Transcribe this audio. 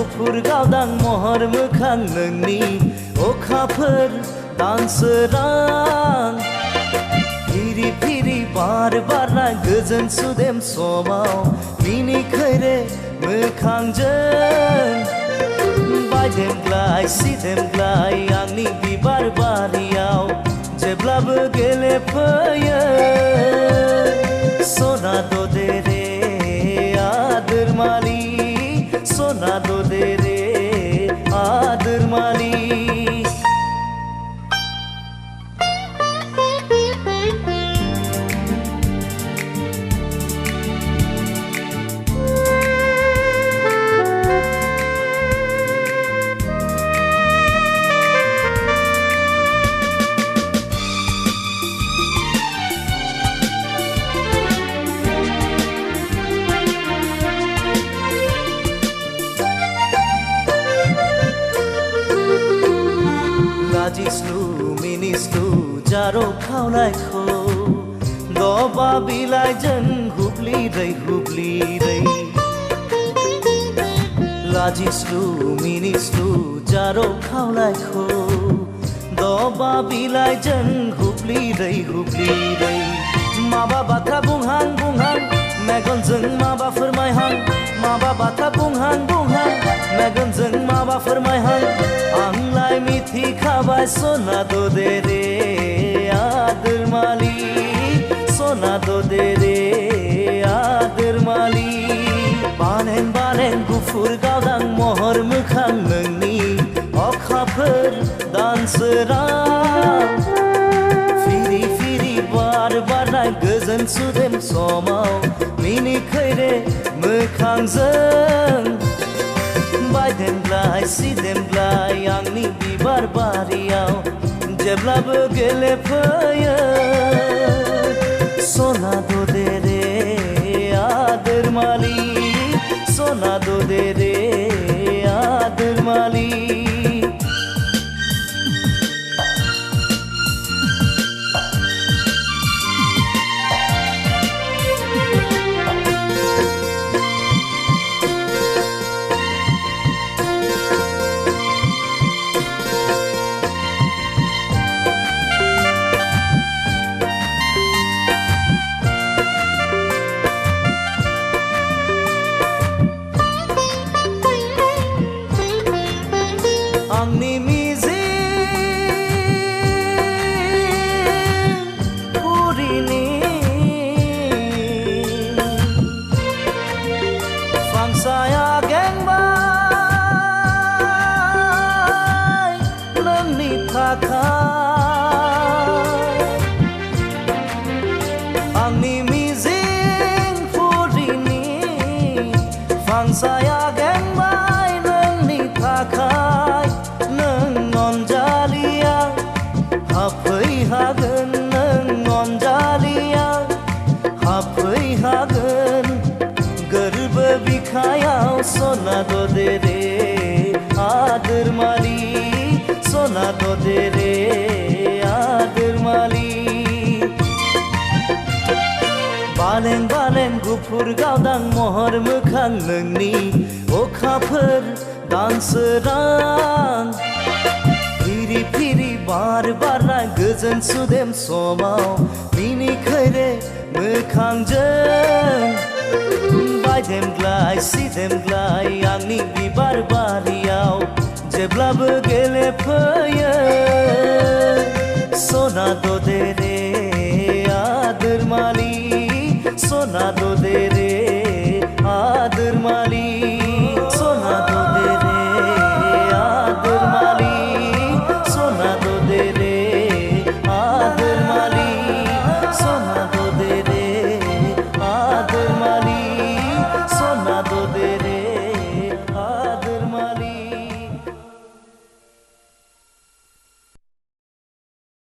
गुफुर गावदां महर मोखां नोंनि अखाफोर दानसोरां फिरि फिरि बार बारनाय गोजोन सुदेम समाव मिनिखैरे मोखांजों बायदेमग्लाय सिदेमग्लाय आंनि बिबार बारियाव जेब्लाबो गेलेफैयो सना दे रे आदोर मालि सना दे रे आदोर मालि लाजिस्लु मिनिस्लु जारो खावलायखौ दबा बिलाइजों हुब्लिरै लाजिस्लु मिनिस्लु जारो खावलायखौ दबा बिलाइजों हुब्लिरै माबा बाथ्रा बुंहां मेगनजों माबा फोरमायहां माबा बाथ्रा बुंहां मेगनजों माबा फोरमायहां आंलाय मिथिखाबाय सना दे रे आदोर मालि सना दे रे आदोर मालि बानें गुफुर गावदां महर मोखां नोंनि अखाफोर दानसोरां फिरि फिरि बार बारनाय गोजोन सुदेम समाव मिनिखैरे मोखांजों बायदेमग्लाय सिदेमग्लाय आंनि बिबार बारियाव जेब्लाबो गेलेफैयो सना दे रे आदोर मालि सना दे रे आदोर मालि आंनि मिजिं पुरिनि फांसाया गेंबाय नोंनि थाखाय आंनि मिजिं पुरिनि फांसाया गेंबाय नोंनि थाखाय हाफैहागोन नों अनजालिया हाफैहागोन गोरबो बिखायाव सना दे रे आदोर मालि सना दे रे आदोर मालि बालें गुफुर गावदां महर मोखां नोंनि अखाफोर दानसोरां फिरि फिरि बार बारनाय गोजोन सुदेम समाव मिनिखैरे मोखांजों बायदेमग्लाय सिदेमग्लाय आंनि बिबार बारियाव जेब्लाबो गेलेफैयो सना दे रे आदोर मालि सना दे रे आदोर मालि सना दे रे आदोर मालि सना दे रे